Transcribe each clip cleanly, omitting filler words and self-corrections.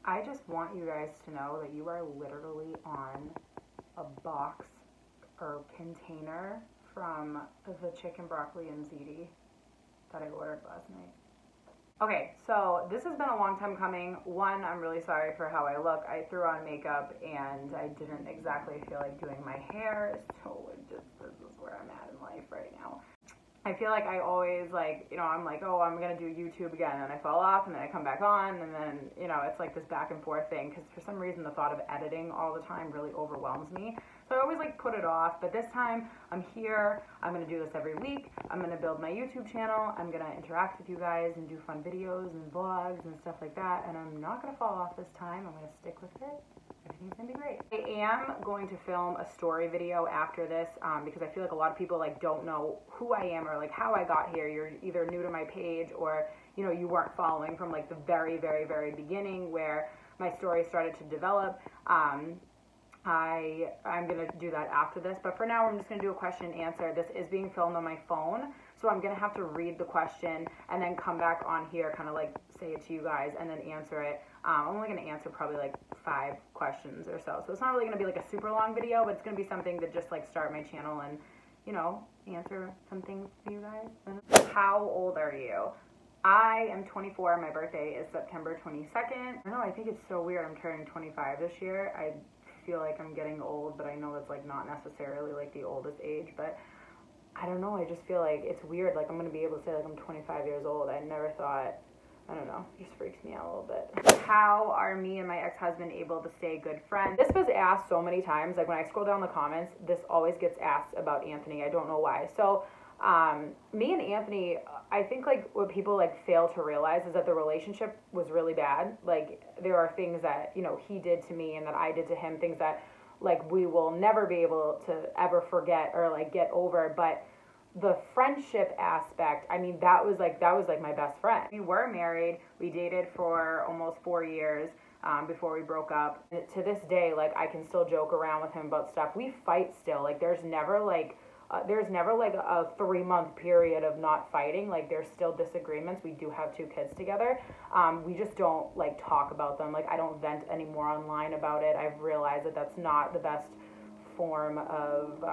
I just want you guys to know that you are literally on a box or container from the chicken broccoli and ziti that I ordered last night. Okay, so this has been a long time coming. One, I'm really sorry for how I look. I threw on makeup and I didn't exactly feel like doing my hair, so this is where I'm at in life right now. I feel like I always I'm like, oh, I'm gonna do YouTube again, and I fall off, and then I come back on, and then, it's like this back and forth thing, because for some reason the thought of editing all the time really overwhelms me. So I always put it off, but this time I'm here. I'm gonna do this every week. I'm gonna build my YouTube channel. I'm gonna interact with you guys and do fun videos and vlogs and stuff like that, and I'm not gonna fall off this time. I'm gonna stick with it. Everything's gonna be great. I am going to film a story video after this because I feel like a lot of people don't know who I am or how I got here. You're either new to my page or you weren't following from the very, very, very beginning where my story started to develop. I'm gonna do that after this, but for now I'm just gonna do a question and answer. This is being filmed on my phone, so I'm gonna have to read the question and then come back on here, kind of say it to you guys and then answer it. I'm only going to answer probably 5 questions or so. So it's not really going to be a super long video, but it's going to be something to just start my channel and, answer some things for you guys. How old are you? I am 24. My birthday is September 22nd. I don't know, I think it's so weird. I'm turning 25 this year. I feel like I'm getting old, but I know that's not necessarily the oldest age, but I don't know. I just feel like it's weird. I'm going to be able to say I'm 25 years old. I never thought. I don't know, it just freaks me out a little bit. How are me and my ex-husband able to stay good friends? This was asked so many times. When I scroll down the comments, this always gets asked about Anthony. I don't know why. So me and Anthony, I think what people fail to realize is that the relationship was really bad. There are things that he did to me and that I did to him, things that we will never be able to ever forget or get over. But the friendship aspect, I mean, that was my best friend. We were married. We dated for almost 4 years before we broke up. And to this day, I can still joke around with him about stuff. We fight still. There's never a 3-month period of not fighting. There's still disagreements. We do have 2 kids together. We just don't talk about them. I don't vent anymore online about it. I've realized that that's not the best form of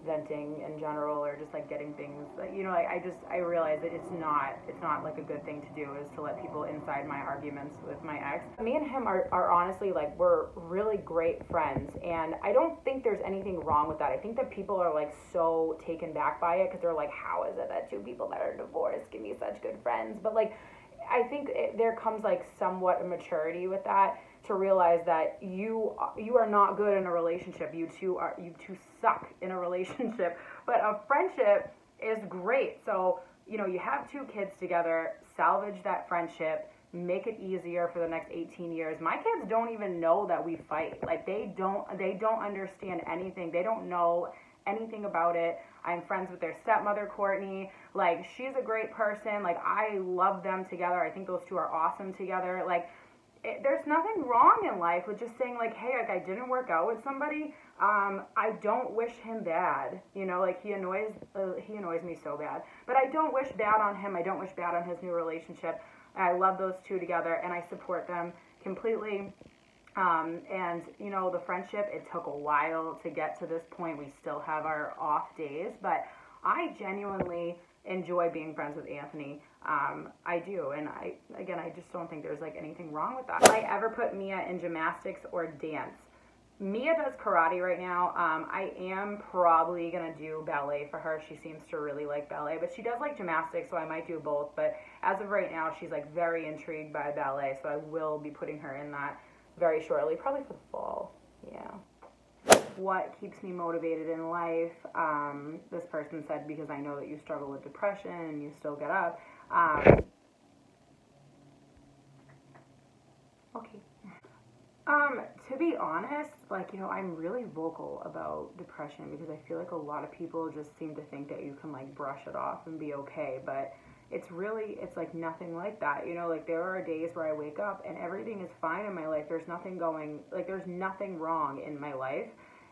venting in general, or just getting things I realize that it's not a good thing to do, is to let people inside my arguments with my ex. Me and him are honestly we're really great friends, and I don't think there's anything wrong with that. I think that people are so taken back by it because they're how is it that 2 people that are divorced can be such good friends? But I think there comes somewhat a maturity with that, to realize that you are not good in a relationship. You two suck in a relationship, but a friendship is great. So you have 2 kids together. Salvage that friendship. Make it easier for the next 18 years. My kids don't even know that we fight. They don't understand anything. They don't know anything about it. I'm friends with their stepmother, Courtney. She's a great person. I love them together. I think those 2 are awesome together. There's nothing wrong in life with just saying hey, I didn't work out with somebody. I don't wish him bad. He annoys me so bad. But I don't wish bad on him. I don't wish bad on his new relationship. I love those 2 together, and I support them completely. And the friendship, it took a while to get to this point. We still have our off days, but I genuinely enjoy being friends with Anthony. I do, and I just don't think there's anything wrong with that. Will I ever put Mia in gymnastics or dance? Mia does karate right now. I am probably gonna do ballet for her. She seems to really like ballet, but she does like gymnastics, so I might do both. But as of right now, she's very intrigued by ballet, so I will be putting her in that very shortly, probably for the fall. Yeah. What keeps me motivated in life? This person said, because I know that you struggle with depression and you still get up. Okay. To be honest, I'm really vocal about depression because I feel like a lot of people just seem to think that you can brush it off and be okay, but it's nothing like that. There are days where I wake up and everything is fine in my life. There's nothing there's nothing wrong in my life,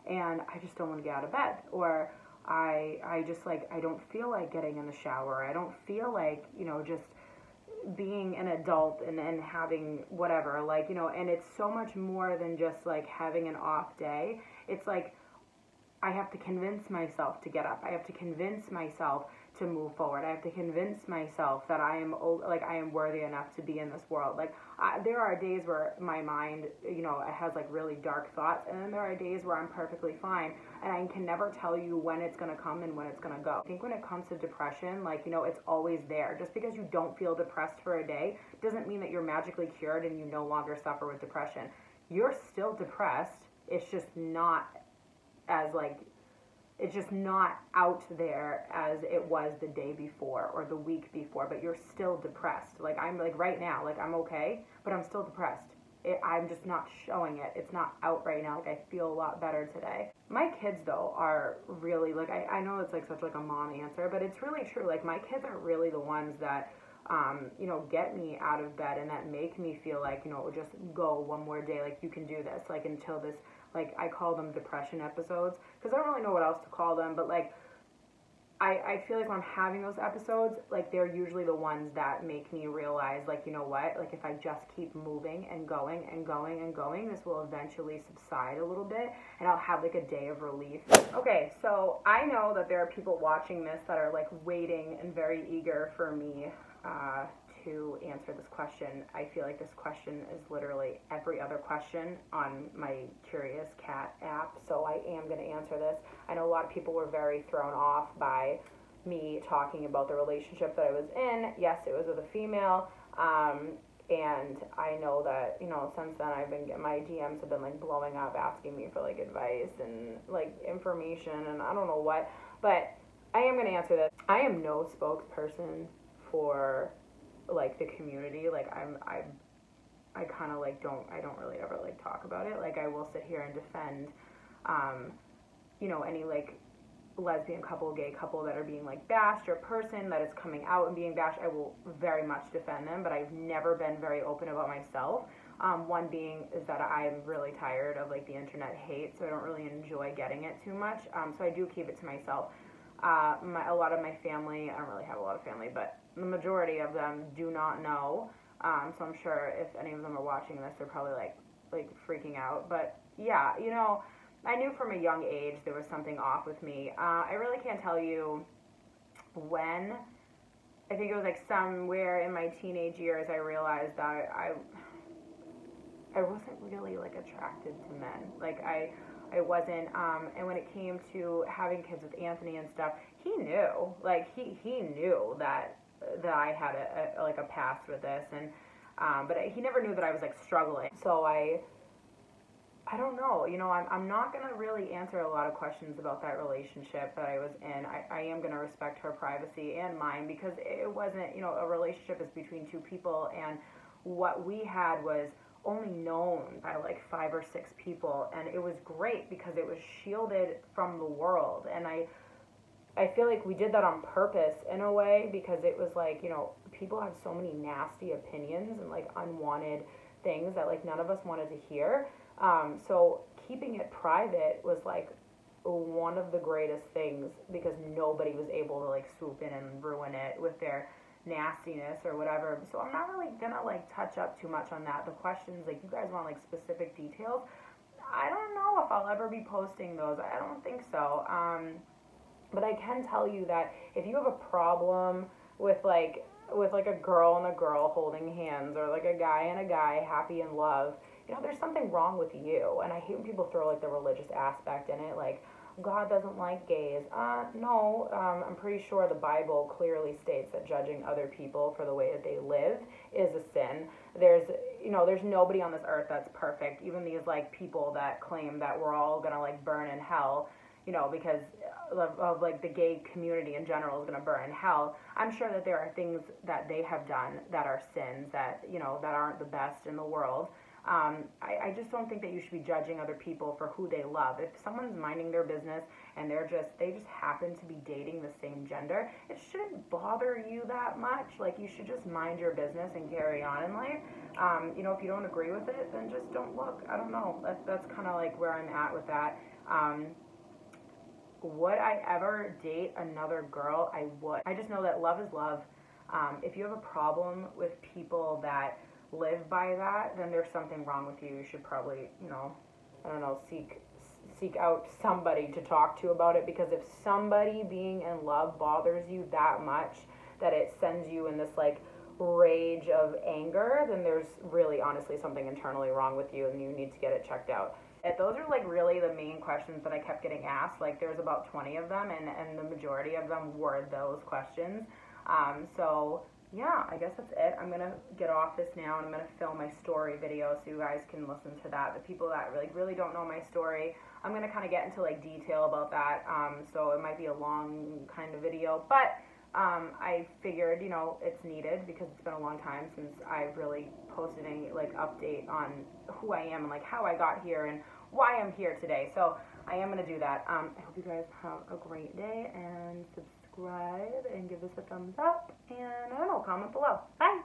and I just don't want to get out of bed, or I just I don't feel like getting in the shower. I don't feel like, just being an adult and having whatever, like, you know, and it's so much more than just like having an off day. It's like I have to convince myself to get up. I have to convince myself to move forward. I have to convince myself that I am worthy enough to be in this world. Like there are days where my mind, you know, has like really dark thoughts, and then there are days where I'm perfectly fine, and I can never tell you when it's gonna come and when it's gonna go. I think when it comes to depression, like, you know, it's always there. Just because you don't feel depressed for a day doesn't mean that you're magically cured and you no longer suffer with depression. You're still depressed. It's just not as like, it's just not out there as it was the day before or the week before, but you're still depressed. Like I'm like right now, like I'm okay, but I'm still depressed. I'm just not showing it. It's not out right now. Like I feel a lot better today. My kids though are really like, I know it's like such like a mom answer, but it's really true. Like my kids are really the ones that you know, get me out of bed and that make me feel like, you know, just go one more day, like you can do this, like until this, like I call them depression episodes because I don't really know what else to call them, but like I feel like when I'm having those episodes, like they're usually the ones that make me realize, like, you know what, like if I just keep moving and going and going and going, this will eventually subside a little bit and I'll have like a day of relief. Okay, so I know that there are people watching this that are like waiting and very eager for me to answer this question. I feel like this question is literally every other question on my Curious Cat app, so I am going to answer this. I know a lot of people were very thrown off by me talking about the relationship that I was in. Yes, it was with a female, and I know that, you know, since then my DMs have been like blowing up asking me for like advice and like information and I don't know what, but I am going to answer this. I am no spokesperson for like the community. Like I kind of like I don't really ever like talk about it. Like I will sit here and defend you know, any like lesbian couple, gay couple that are being like bashed, or person that is coming out and being bashed. I will very much defend them, but I've never been very open about myself. One being is that I'm really tired of like the internet hate, so I don't really enjoy getting it too much. So I do keep it to myself. A lot of my family, I don't really have a lot of family, but the majority of them do not know. So I'm sure if any of them are watching this, they're probably like freaking out. But yeah, you know, I knew from a young age there was something off with me. I really can't tell you when. I think it was like somewhere in my teenage years I realized that I wasn't really like attracted to men. Like I wasn't, and when it came to having kids with Anthony and stuff, he knew, like he knew that I had a past with this, and but he never knew that I was like struggling. So I don't know, you know, I'm not gonna really answer a lot of questions about that relationship that I was in. I am gonna respect her privacy and mine, because it wasn't, you know, a relationship is between two people, and what we had was only known by like 5 or 6 people, and it was great because it was shielded from the world. And I feel like we did that on purpose in a way, because it was like, you know, people have so many nasty opinions and like unwanted things that like none of us wanted to hear. So keeping it private was like one of the greatest things, because nobody was able to like swoop in and ruin it with their nastiness or whatever. So I'm not really gonna like touch up too much on that. The questions, like you guys want like specific details, I don't know if I'll ever be posting those. I don't think so. But I can tell you that if you have a problem with like a girl and a girl holding hands, or like a guy and a guy happy in love, you know, there's something wrong with you. And I hate when people throw like the religious aspect in it, like God doesn't like gays. No, I'm pretty sure the Bible clearly states that judging other people for the way that they live is a sin. There's nobody on this earth that's perfect. Even these like people that claim that we're all gonna like burn in hell, you know, because of like the gay community in general is gonna burn in hell. I'm sure that there are things that they have done that are sins, that, you know, that aren't the best in the world. I just don't think that you should be judging other people for who they love. If someone's minding their business and they just happen to be dating the same gender, it shouldn't bother you that much. Like, you should just mind your business and carry on in life. You know, if you don't agree with it, then just don't look. I don't know. That's kind of like where I'm at with that. Would I ever date another girl? I would. I just know that love is love. If you have a problem with people that live by that, then there's something wrong with you. You should probably, you know, I don't know, seek out somebody to talk to about it, because if somebody being in love bothers you that much that it sends you in this like rage of anger, then there's really honestly something internally wrong with you and you need to get it checked out. And those are like really the main questions that I kept getting asked. Like there's about 20 of them, and the majority of them were those questions. So yeah, I guess that's it. I'm gonna get off this now and I'm gonna film my story video so you guys can listen to that. The people that really don't know my story, I'm gonna kind of get into like detail about that. So it might be a long kind of video, but I figured, you know, it's needed because it's been a long time since I've really posted any like update on who I am and like how I got here and why I'm here today. So I am gonna do that. I hope you guys have a great day, and subscribe and give this a thumbs up, and I don't know, comment below. Bye!